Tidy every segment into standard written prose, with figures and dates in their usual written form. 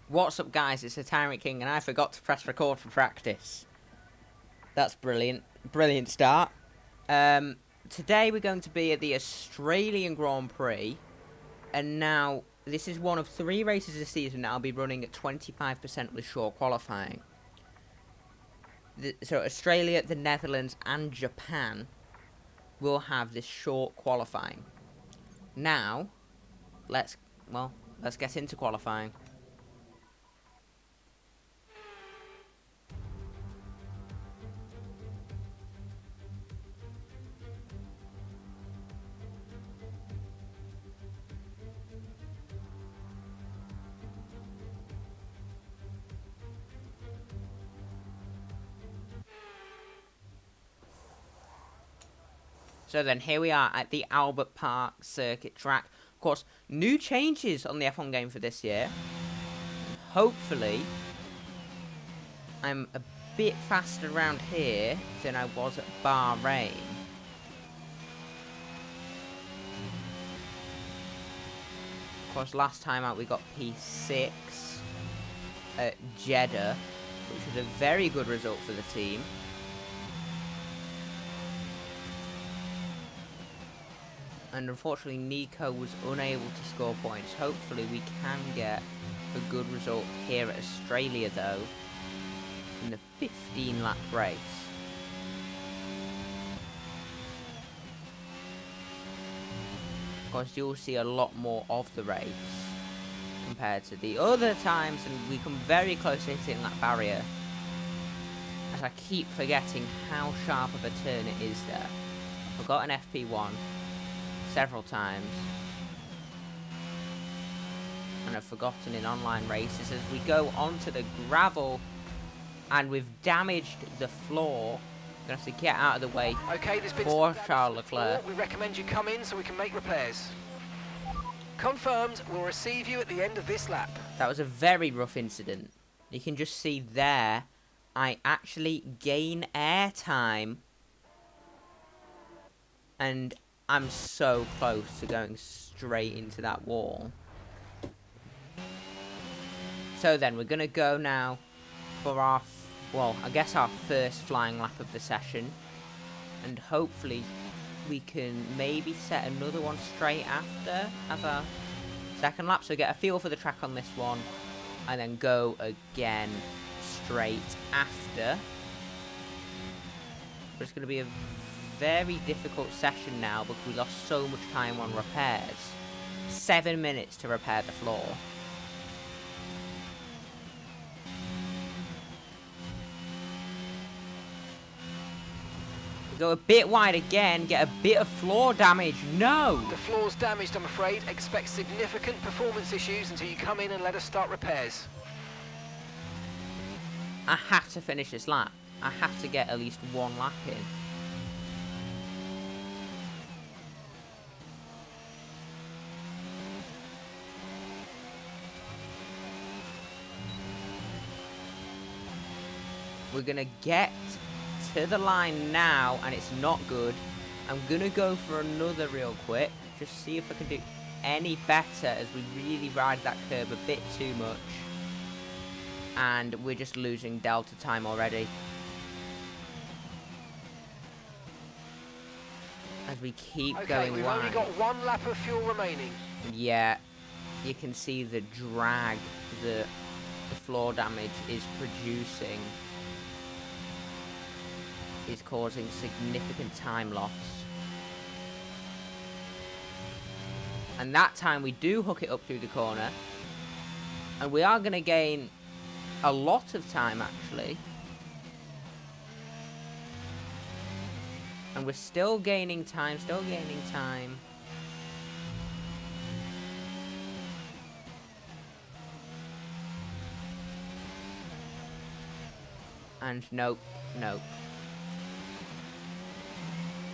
What's up, guys? It's the Tyrant King, and I forgot to press record for practice. That's brilliant. Brilliant start. Today we're going to be at the Australian Grand Prix, and now this is one of 3 races this season that I'll be running at 25% with short qualifying. So Australia, the Netherlands, and Japan will have this short qualifying. Now, let's get into qualifying. So then here we are at the Albert Park circuit track. Of course, new changes on the F1 game for this year. Hopefully, I'm a bit faster around here than I was at Bahrain. Of course, last time out we got P6 at Jeddah, which was a very good result for the team. And unfortunately, Nico was unable to score points. Hopefully, we can get a good result here at Australia, though, in the 15-lap race. Of course, you'll see a lot more of the race compared to the other times, and we come very close to hitting that barrier. As I keep forgetting how sharp of a turn it is there. I've got an FP1 several times, and I've forgotten in online races as we go onto the gravel, and we've damaged the floor. We're going to have to get out of the way for Charles Leclerc. We recommend you come in so we can make repairs. Confirmed, we'll receive you at the end of this lap. That was a very rough incident. You can just see there, I actually gain air time, and I'm so close to going straight into that wall. So then, we're going to go now for our, I guess our first flying lap of the session. And hopefully, we can maybe set another one straight after as our second lap. So get a feel for the track on this one, and then go again straight after. But it's going to be a very difficult session now because we lost so much time on repairs. 7 minutes to repair the floor. We go a bit wide again, get a bit of floor damage. No! The floor's damaged, I'm afraid. Expect significant performance issues until you come in and let us start repairs. I have to finish this lap. I have to get at least one lap in. We're going to get to the line now, and it's not good. I'm going to go for another real quick, just see if I can do any better as we really ride that curb a bit too much. And we're just losing delta time already. As we keep going we've wide. only got 1 lap of fuel remaining. Yeah, you can see the drag the floor damage is producing is causing significant time loss. And that time we do hook it up through the corner, and we are going to gain a lot of time actually. And we're still gaining time, And nope.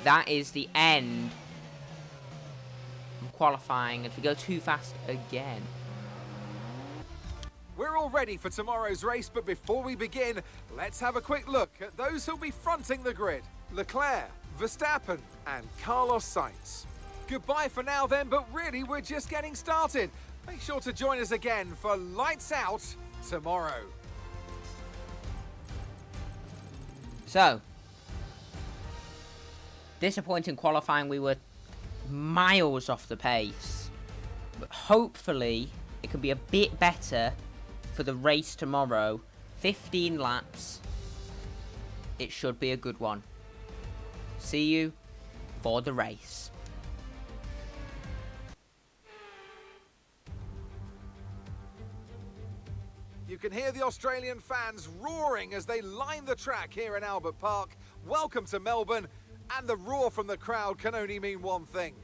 That is the end of qualifying if we go too fast again. We're all ready for tomorrow's race, but before we begin, let's have a quick look at those who'll be fronting the grid. Leclerc, Verstappen, and Carlos Sainz. Goodbye for now then, but really we're just getting started. Make sure to join us again for Lights Out tomorrow. So, disappointing qualifying. We were miles off the pace. But hopefully, it can be a bit better for the race tomorrow. 15 laps. It should be a good one. See you for the race. You can hear the Australian fans roaring as they line the track here in Albert Park. Welcome to Melbourne, and the roar from the crowd can only mean one thing.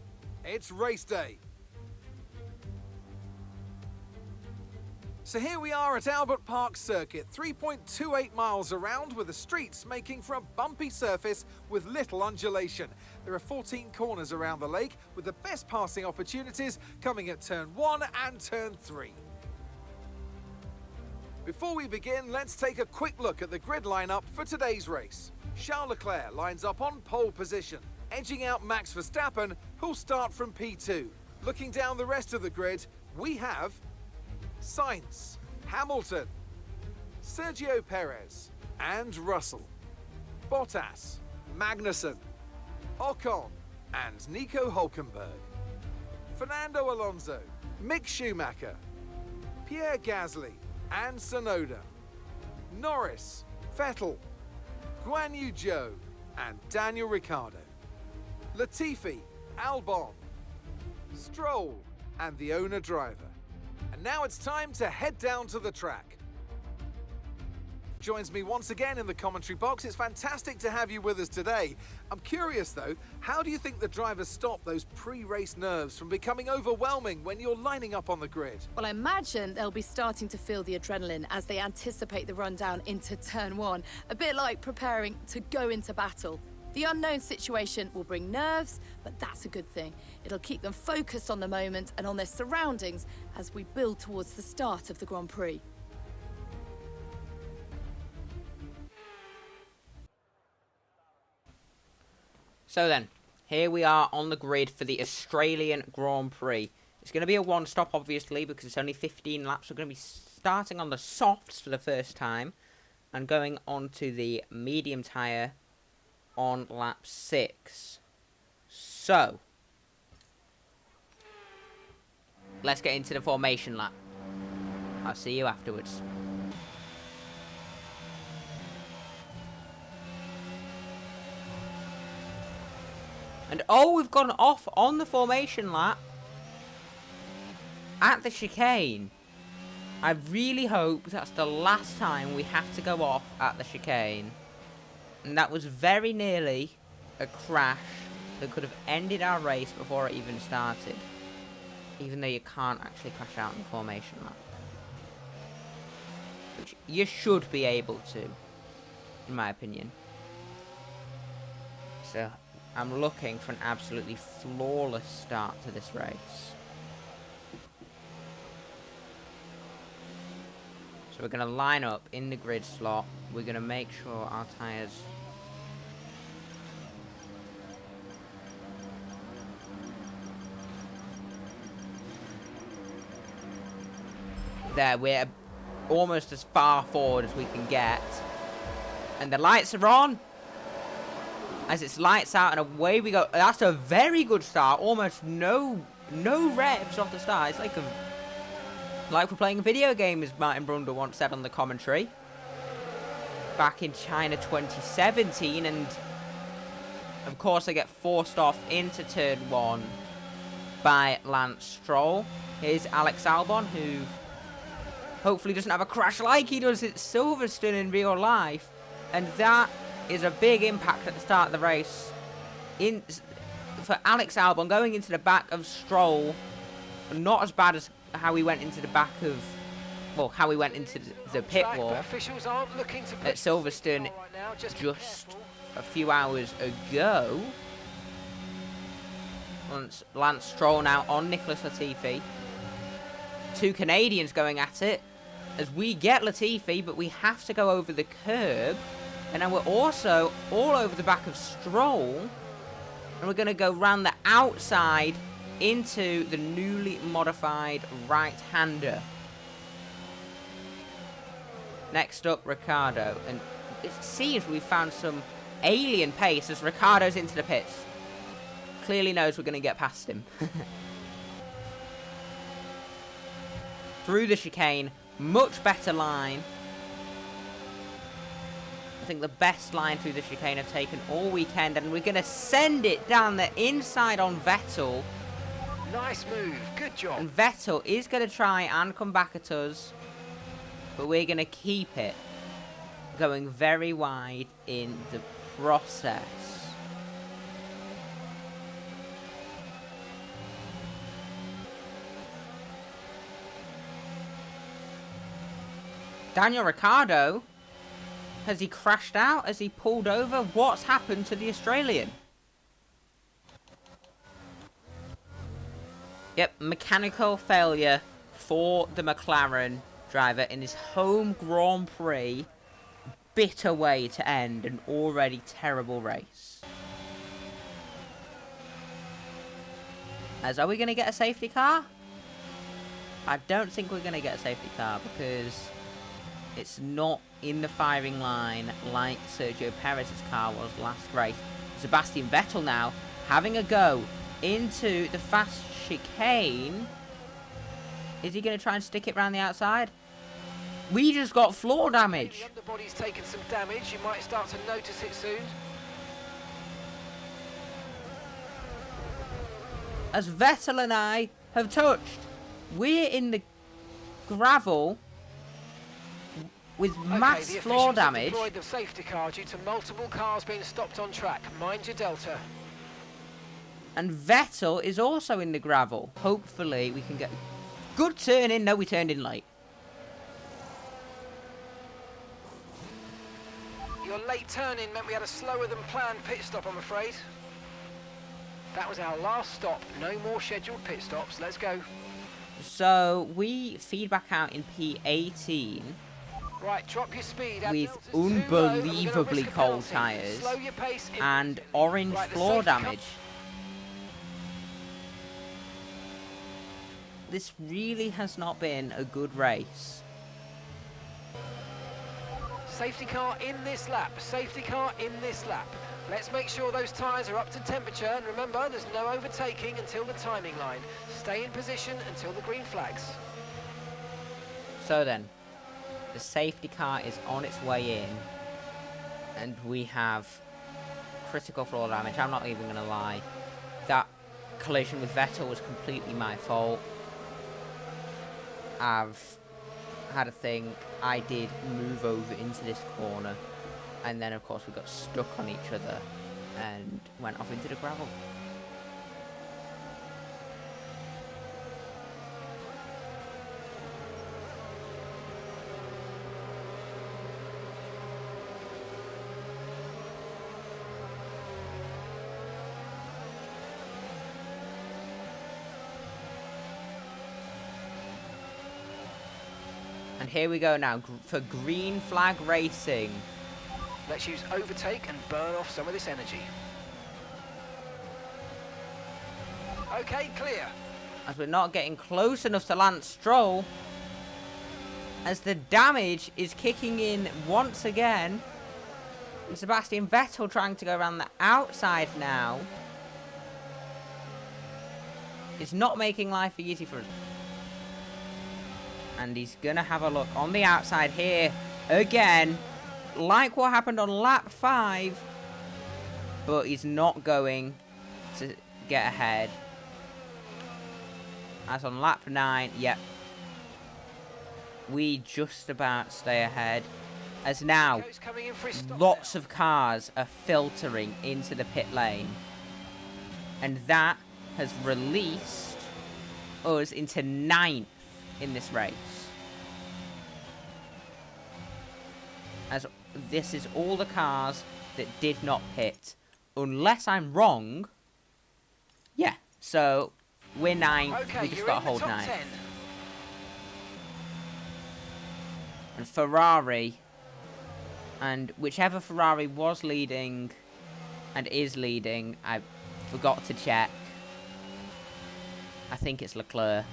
It's race day. So here we are at Albert Park Circuit, 3.28 miles around, with the streets making for a bumpy surface with little undulation. There are 14 corners around the lake, with the best passing opportunities coming at turn 1 and turn 3. Before we begin, let's take a quick look at the grid lineup for today's race. Charles Leclerc lines up on pole position, edging out Max Verstappen, who'll start from P2. Looking down the rest of the grid, we have Sainz, Hamilton, Sergio Perez, and Russell, Bottas, Magnussen, Ocon, and Nico Hülkenberg, Fernando Alonso, Mick Schumacher, Pierre Gasly, and Tsunoda, Norris, Vettel, Guan Yu Zhou, and Daniel Ricciardo, Latifi, Albon, Stroll, and the owner-driver. And now it's time to head down to the track. Joins me once again in the commentary box. It's fantastic to have you with us today. I'm curious though, how do you think the drivers stop those pre-race nerves from becoming overwhelming when you're lining up on the grid? Well, I imagine they'll be starting to feel the adrenaline as they anticipate the rundown into turn 1, a bit like preparing to go into battle. The unknown situation will bring nerves, but that's a good thing. It'll keep them focused on the moment and on their surroundings as we build towards the start of the Grand Prix. So then, here we are on the grid for the Australian Grand Prix. It's going to be a one-stop, obviously, because it's only 15 laps. We're going to be starting on the softs for the first time and going on to the medium tyre on lap 6. So, let's get into the formation lap. I'll see you afterwards. And oh, we've gone off on the formation lap at the chicane. I really hope that's the last time we have to go off at the chicane. And that was very nearly a crash that could have ended our race before it even started. Even though you can't actually crash out in the formation lap. Which you should be able to, in my opinion. So, I'm looking for an absolutely flawless start to this race. So we're going to line up in the grid slot. We're going to make sure our tyres there. We're almost as far forward as we can get. And the lights are on. As it's lights out and away we go. That's a very good start. Almost no revs off the start. It's like we're playing a video game, as Martin Brundle once said on the commentary. Back in China 2017. And of course they get forced off into turn 1 by Lance Stroll. Here's Alex Albon, who hopefully doesn't have a crash like he does at Silverstone in real life. And that is a big impact at the start of the race for Alex Albon going into the back of Stroll. Not as bad as how he went into the back of, well, how he went into the pit wall at Silverstone just a few hours ago. Lance Stroll now on Nicholas Latifi. Two Canadians going at it as we get Latifi, but we have to go over the curb. And now we're also all over the back of Stroll. And we're going to go round the outside into the newly modified right-hander. Next up, Ricciardo. And it seems we found some alien pace as Ricciardo's into the pits. Clearly knows we're going to get past him. Through the chicane. Much better line. I think the best line through the chicane I've taken all weekend. And we're going to send it down the inside on Vettel. Nice move. Good job. And Vettel is going to try and come back at us. But we're going to keep it going very wide in the process. Daniel Ricciardo, has he crashed out? Has he pulled over? What's happened to the Australian? Yep, mechanical failure for the McLaren driver in his home Grand Prix. Bitter way to end an already terrible race. Are we going to get a safety car? I don't think we're going to get a safety car because it's not in the firing line like Sergio Perez's car was last race. Sebastian Vettel now having a go into the fast chicane. Is he going to try and stick it around the outside? We just got floor damage. The underbody's taken some damage. You might start to notice it soon. As Vettel and I have touched, we're in the gravel with mass floor damage. Deployed the safety car due to multiple cars being stopped on track. Mind your delta. And Vettel is also in the gravel. Hopefully we can get good turn in. No, we turned in late. Your late turn-in meant we had a slower than planned pit stop, I'm afraid. That was our last stop. No more scheduled pit stops. Let's go. So we feed back out in P18. Right, drop your speed. With unbelievably cold tyres and orange floor damage. This really has not been a good race. Safety car in this lap. Safety car in this lap. Let's make sure those tyres are up to temperature. And remember, there's no overtaking until the timing line. Stay in position until the green flags. So then, the safety car is on its way in. And we have critical floor damage. I'm not even going to lie. That collision with Vettel was completely my fault. I've had a think. I did move over into this corner. And then, of course, we got stuck on each other and went off into the gravel. And here we go now for green flag racing. Let's use overtake and burn off some of this energy. Okay, clear. As we're not getting close enough to Lance Stroll. As the damage is kicking in once again. And Sebastian Vettel trying to go around the outside now. It's not making life easy for us. And he's going to have a look on the outside here again. Like what happened on lap 5. But he's not going to get ahead. As on lap 9, yep. We just about stay ahead. As now, lots of cars are filtering into the pit lane. And that has released us into 9th in this race. As this is all the cars that did not pit. Unless I'm wrong. Yeah, so we're 9th. Okay, we just got to hold 9th. 10. And Ferrari, and whichever Ferrari was leading and is leading, I forgot to check. I think it's Leclerc.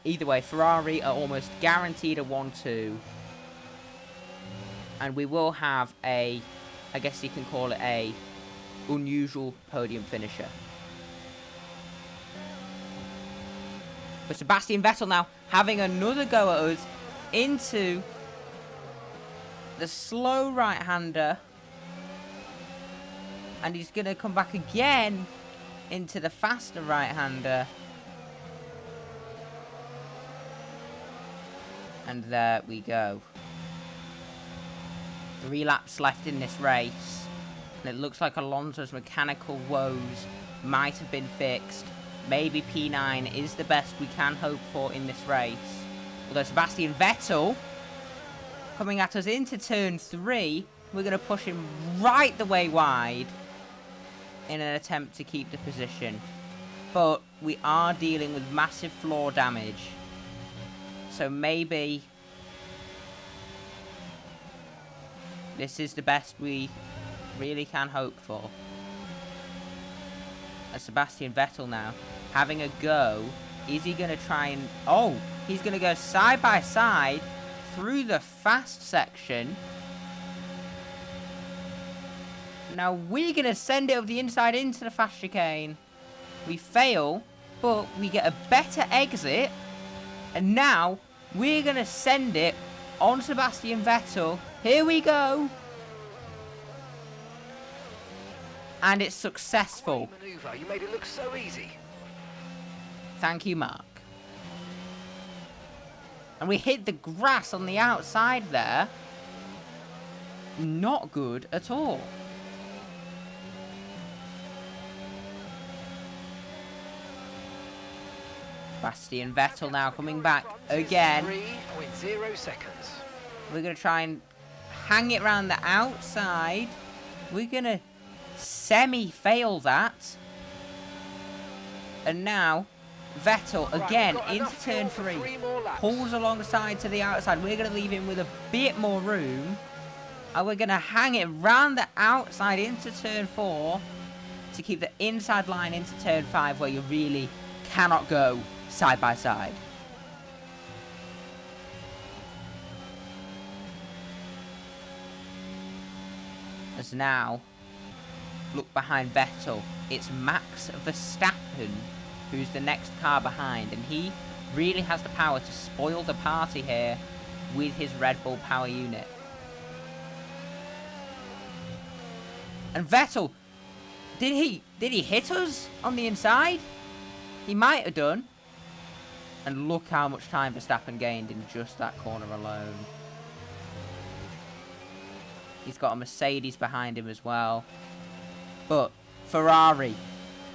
Either way, Ferrari are almost guaranteed a 1-2. And we will have a, I guess you can call it a unusual podium finisher. But Sebastian Vettel now having another go at us into the slow right-hander. And he's going to come back again into the faster right-hander. And there we go. 3 laps left in this race. And it looks like Alonso's mechanical woes might have been fixed. Maybe P9 is the best we can hope for in this race. Although Sebastian Vettel coming at us into turn 3. We're going to push him right the way wide in an attempt to keep the position. But we are dealing with massive floor damage. So maybe this is the best we really can hope for. And Sebastian Vettel now having a go. Is he going to try and... Oh, he's going to go side by side through the fast section. Now we're going to send it over the inside into the fast chicane. We fail, but we get a better exit. And now we're going to send it on Sebastian Vettel. Here we go. And it's successful. Maneuver. You made it look so easy. Thank you, Mark. And we hit the grass on the outside there. Not good at all. Sebastian Vettel now coming back again. 3.0 seconds. We're going to try and hang it around the outside. We're going to semi-fail that. And now Vettel again into turn 3. Pulls alongside to the outside. We're going to leave him with a bit more room. And we're going to hang it round the outside into turn 4 to keep the inside line into turn 5 where you really cannot go side by side. As now, look behind Vettel. It's Max Verstappen who's the next car behind, and he really has the power to spoil the party here with his Red Bull power unit. And Vettel, did he hit us on the inside? He might have done. And look how much time Verstappen gained in just that corner alone. He's got a Mercedes behind him as well. But Ferrari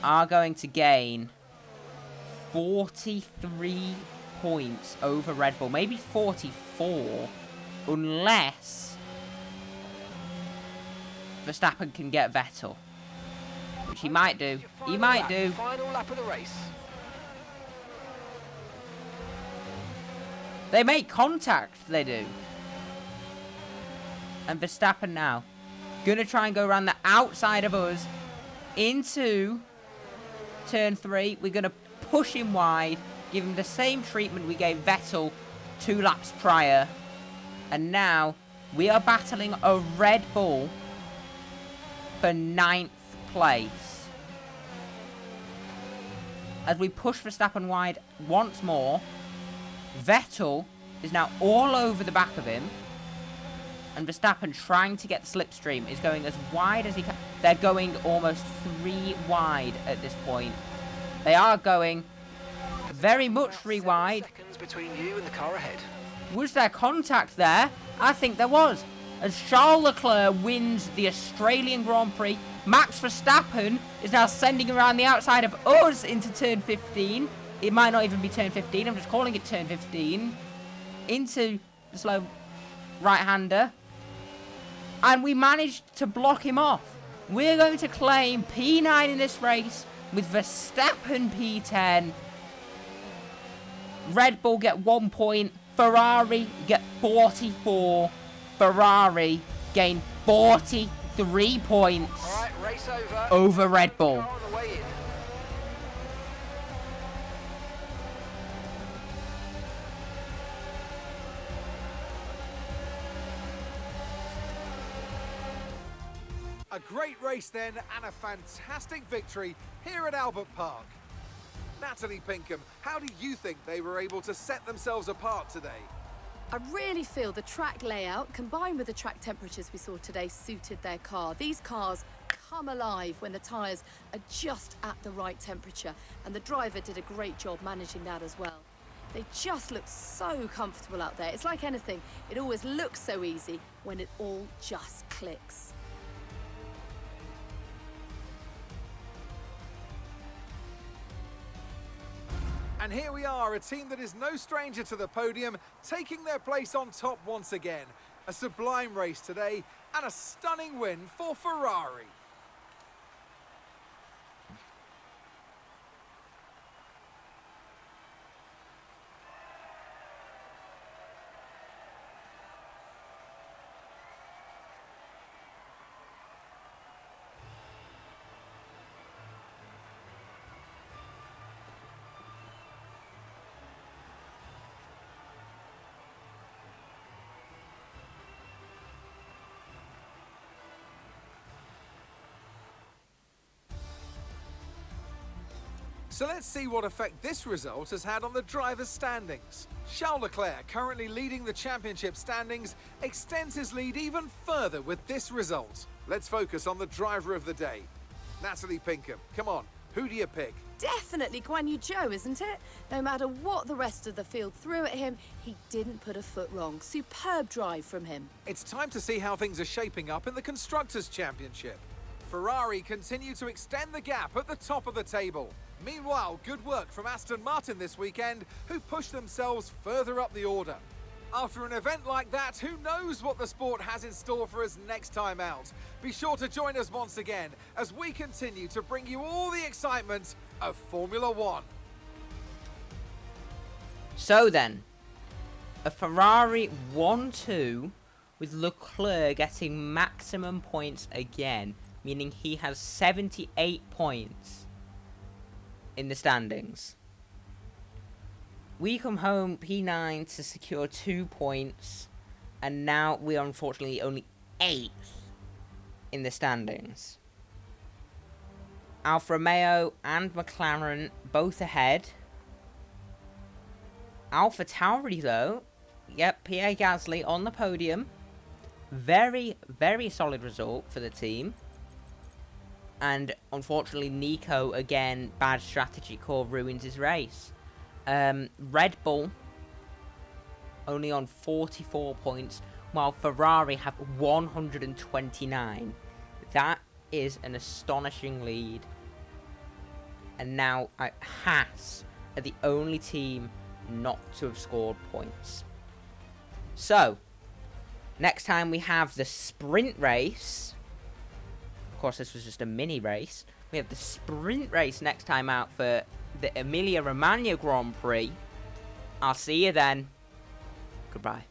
are going to gain 43 points over Red Bull. Maybe 44. Unless Verstappen can get Vettel. Which he might do. He might do. Final lap of the race. They make contact, they do. And Verstappen now gonna try and go around the outside of us into turn 3. We're gonna push him wide, give him the same treatment we gave Vettel 2 laps prior. And now we are battling a Red Bull for 9th place. As we push Verstappen wide once more. Vettel is now all over the back of him. And Verstappen, trying to get the slipstream, is going as wide as he can. They're going almost 3 wide at this point. They are going very much 3 wide. Seconds between you and the car ahead. Was there contact there? I think there was. As Charles Leclerc wins the Australian Grand Prix, Max Verstappen is now sending around the outside of us into turn 15. It might not even be turn 15. I'm just calling it turn 15. Into the slow right-hander. And we managed to block him off. We're going to claim P9 in this race with Verstappen P10. Red Bull get 1 point. Ferrari get 44. Ferrari gain 43 points All right, race over Red Bull. Car on the way in. A great race then, and a fantastic victory here at Albert Park. Natalie Pinkham, how do you think they were able to set themselves apart today? I really feel the track layout, combined with the track temperatures we saw today, suited their car. These cars come alive when the tyres are just at the right temperature, and the driver did a great job managing that as well. They just look so comfortable out there. It's like anything, it always looks so easy when it all just clicks. And here we are, a team that is no stranger to the podium, taking their place on top once again. A sublime race today, and a stunning win for Ferrari. So let's see what effect this result has had on the drivers' standings. Charles Leclerc, currently leading the championship standings, extends his lead even further with this result. Let's focus on the driver of the day. Natalie Pinkham, come on, who do you pick? Definitely Guan Yu Zhou, isn't it? No matter what the rest of the field threw at him, he didn't put a foot wrong. Superb drive from him. It's time to see how things are shaping up in the Constructors' Championship. Ferrari continue to extend the gap at the top of the table. Meanwhile, good work from Aston Martin this weekend, who pushed themselves further up the order. After an event like that, who knows what the sport has in store for us next time out? Be sure to join us once again as we continue to bring you all the excitement of Formula One. So then, a Ferrari 1-2 with Leclerc getting maximum points again, meaning he has 78 points in the standings. We come home P9 to secure 2 points, and now we are unfortunately only 8th in the standings. Alfa Romeo and McLaren both ahead. Alpha Tauri though, yep, Pierre Gasly on the podium. Very, very solid result for the team. And unfortunately, Nico, again, bad strategy call, ruins his race. Red Bull only on 44 points, while Ferrari have 129. That is an astonishing lead. And now Haas are the only team not to have scored points. So, next time we have the sprint race. Of course, this was just a mini race. We have the sprint race next time out for the Emilia-Romagna Grand Prix. I'll see you then. Goodbye.